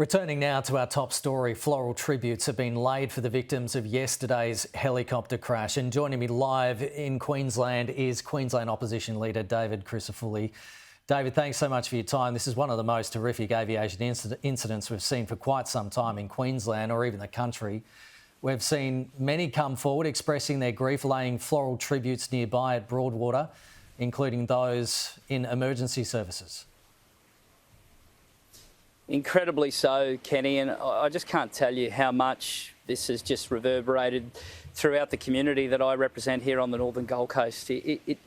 Returning now to our top story, floral tributes have been laid for the victims of yesterday's helicopter crash. And joining me live in Queensland is Queensland Opposition Leader David Crisafulli. David, thanks so much for your time. This is one of the most horrific aviation incidents we've seen for quite some time in Queensland or even the country. We've seen many come forward expressing their grief, laying floral tributes nearby at Broadwater, including those in emergency services. Incredibly so, Kenny, and I just can't tell you how much this has just reverberated throughout the community that I represent here on the Northern Gold Coast. It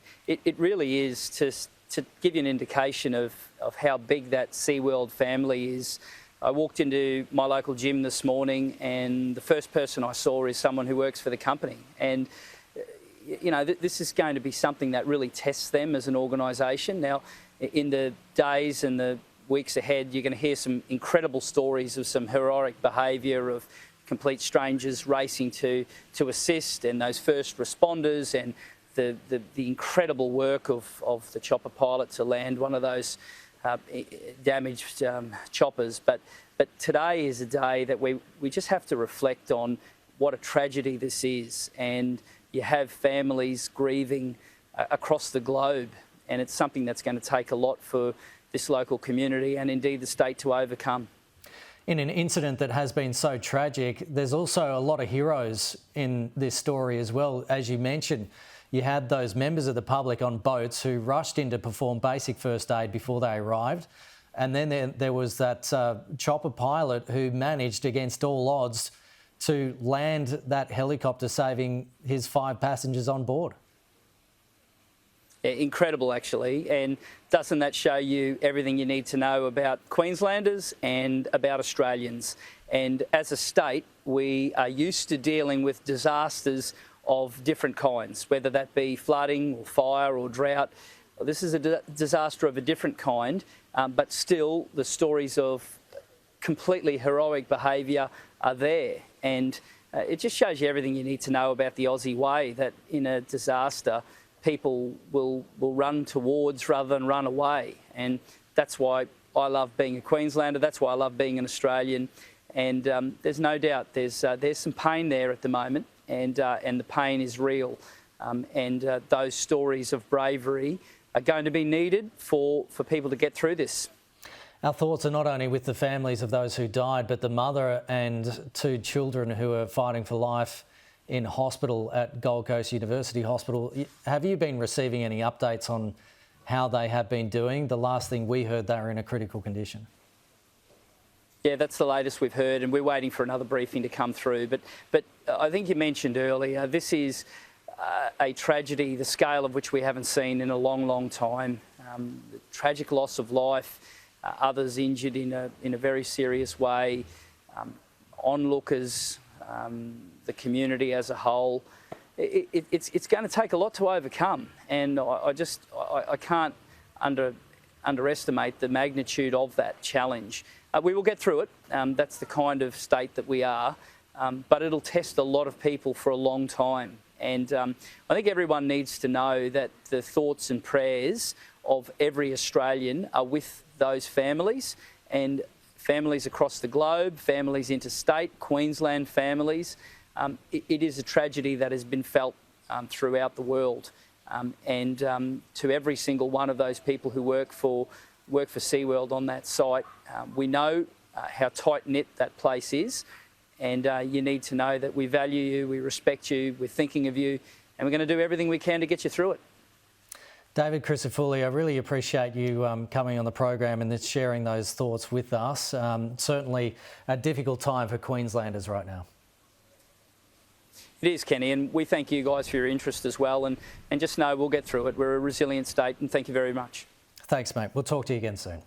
really is to give you an indication of how big that SeaWorld family is. I walked into my local gym this morning and the first person I saw is someone who works for the company. And, you know, this is going to be something that really tests them as an organisation. Now, in the days and the weeks ahead, you're going to hear some incredible stories of some heroic behaviour of complete strangers racing to assist, and those first responders, and the incredible work of the chopper pilot to land one of those damaged choppers. But today is a day that we just have to reflect on what a tragedy this is, and you have families grieving across the globe, and it's something that's going to take a lot for this local community and indeed the state to overcome. In an incident that has been so tragic, there's also a lot of heroes in this story as well. As you mentioned, you had those members of the public on boats who rushed in to perform basic first aid before they arrived. And then there was that chopper pilot who managed against all odds to land that helicopter, saving his 5 passengers on board. Incredible, actually. And doesn't that show you everything you need to know about Queenslanders and about Australians? And as a state, we are used to dealing with disasters of different kinds, whether that be flooding or fire or drought. This is a disaster of a different kind, but still the stories of completely heroic behaviour are there. And it just shows you everything you need to know about the Aussie way, that in a disaster, people will run towards rather than run away. And that's why I love being a Queenslander, that's why I love being an Australian. And there's no doubt there's some pain there at the moment, and the pain is real. And those stories of bravery are going to be needed for people to get through this. Our thoughts are not only with the families of those who died, but the mother and 2 children who are fighting for life in hospital at Gold Coast University Hospital. Have you been receiving any updates on how they have been doing? The last thing we heard, they were in a critical condition. Yeah, that's the latest we've heard, and we're waiting for another briefing to come through. But I think you mentioned earlier, this is a tragedy, the scale of which we haven't seen in a long, long time. The tragic loss of life, others injured in a very serious way, onlookers, the community as a whole. It's going to take a lot to overcome, and I can't underestimate the magnitude of that challenge. We will get through it. That's the kind of state that we are, but it'll test a lot of people for a long time. And I think everyone needs to know that the thoughts and prayers of every Australian are with those families, and families across the globe, families interstate, Queensland families. It is a tragedy that has been felt throughout the world. And to every single one of those people who work for SeaWorld on that site, we know how tight-knit that place is, and you need to know that we value you, we respect you, we're thinking of you, and we're going to do everything we can to get you through it. David Crisafulli, I really appreciate you coming on the program and sharing those thoughts with us. Certainly a difficult time for Queenslanders right now. It is, Kenny, and we thank you guys for your interest as well, and just know we'll get through it. We're a resilient state, and thank you very much. Thanks, mate. We'll talk to you again soon.